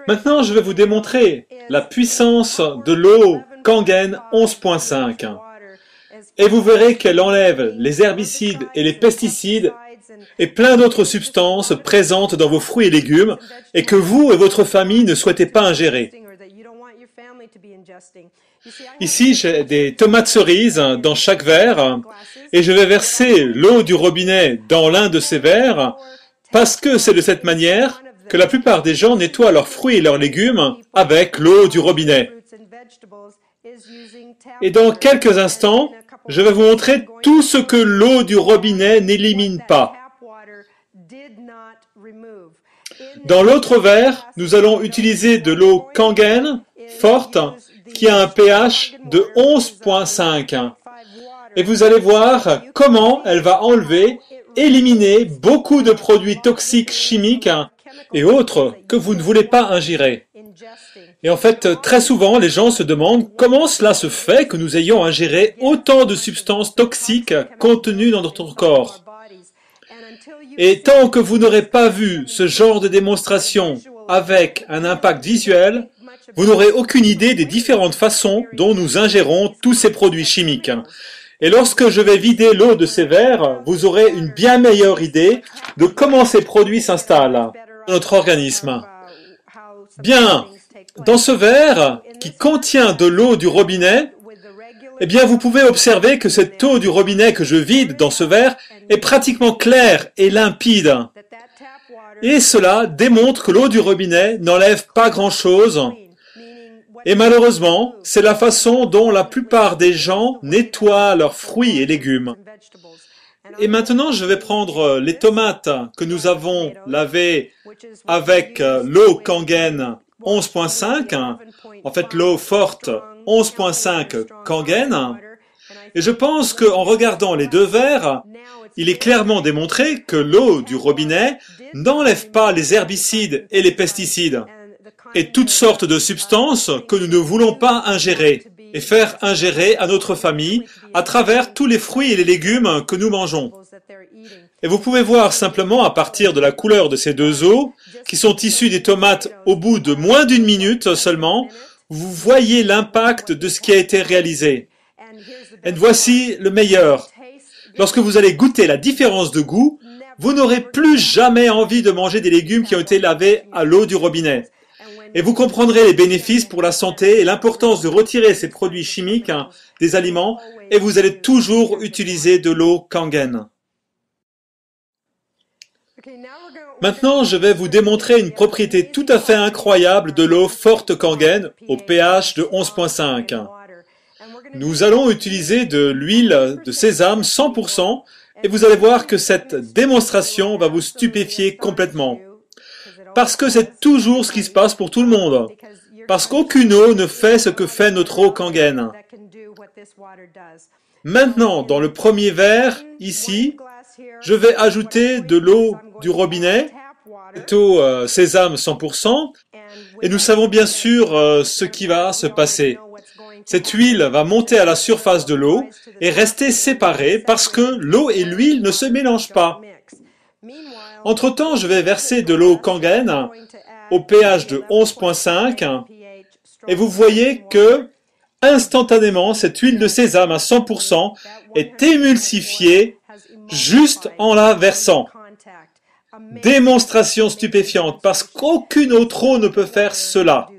Maintenant, je vais vous démontrer la puissance de l'eau Kangen 11.5. Et vous verrez qu'elle enlève les herbicides et les pesticides et plein d'autres substances présentes dans vos fruits et légumes et que vous et votre famille ne souhaitez pas ingérer. Ici, j'ai des tomates cerises dans chaque verre et je vais verser l'eau du robinet dans l'un de ces verres parce que c'est de cette manière que la plupart des gens nettoient leurs fruits et leurs légumes avec l'eau du robinet. Et dans quelques instants, je vais vous montrer tout ce que l'eau du robinet n'élimine pas. Dans l'autre verre, nous allons utiliser de l'eau Kangen forte qui a un pH de 11.5. Et vous allez voir comment elle va enlever, éliminer beaucoup de produits toxiques chimiques et autres que vous ne voulez pas ingérer. Et en fait, très souvent, les gens se demandent comment cela se fait que nous ayons ingéré autant de substances toxiques contenues dans notre corps. Et tant que vous n'aurez pas vu ce genre de démonstration avec un impact visuel, vous n'aurez aucune idée des différentes façons dont nous ingérons tous ces produits chimiques. Et lorsque je vais vider l'eau de ces verres, vous aurez une bien meilleure idée de comment ces produits s'installent dans notre organisme. Bien, dans ce verre qui contient de l'eau du robinet, eh bien vous pouvez observer que cette eau du robinet que je vide dans ce verre est pratiquement claire et limpide. Et cela démontre que l'eau du robinet n'enlève pas grand-chose. Et malheureusement, c'est la façon dont la plupart des gens nettoient leurs fruits et légumes. Et maintenant, je vais prendre les tomates que nous avons lavées avec l'eau Kangen 11.5, en fait l'eau forte 11.5 Kangen, et je pense qu'en regardant les deux verres, il est clairement démontré que l'eau du robinet n'enlève pas les herbicides et les pesticides et toutes sortes de substances que nous ne voulons pas ingérer et faire ingérer à notre famille à travers tous les fruits et les légumes que nous mangeons. Et vous pouvez voir simplement à partir de la couleur de ces deux eaux, qui sont issues des tomates au bout de moins d'une minute seulement, vous voyez l'impact de ce qui a été réalisé. Et voici le meilleur. Lorsque vous allez goûter la différence de goût, vous n'aurez plus jamais envie de manger des légumes qui ont été lavés à l'eau du robinet. Et vous comprendrez les bénéfices pour la santé et l'importance de retirer ces produits chimiques des aliments, et vous allez toujours utiliser de l'eau Kangen. Maintenant, je vais vous démontrer une propriété tout à fait incroyable de l'eau forte Kangen au pH de 11.5. Nous allons utiliser de l'huile de sésame 100% et vous allez voir que cette démonstration va vous stupéfier complètement. Parce que c'est toujours ce qui se passe pour tout le monde. Parce qu'aucune eau ne fait ce que fait notre eau Kangen. Maintenant, dans le premier verre, ici, je vais ajouter de l'eau du robinet, eau sésame 100%, et nous savons bien sûr ce qui va se passer. Cette huile va monter à la surface de l'eau et rester séparée parce que l'eau et l'huile ne se mélangent pas. Entre-temps, je vais verser de l'eau Kangen au pH de 11.5 et vous voyez que instantanément, cette huile de sésame à 100% est émulsifiée juste en la versant. Démonstration stupéfiante parce qu'aucune autre eau ne peut faire cela.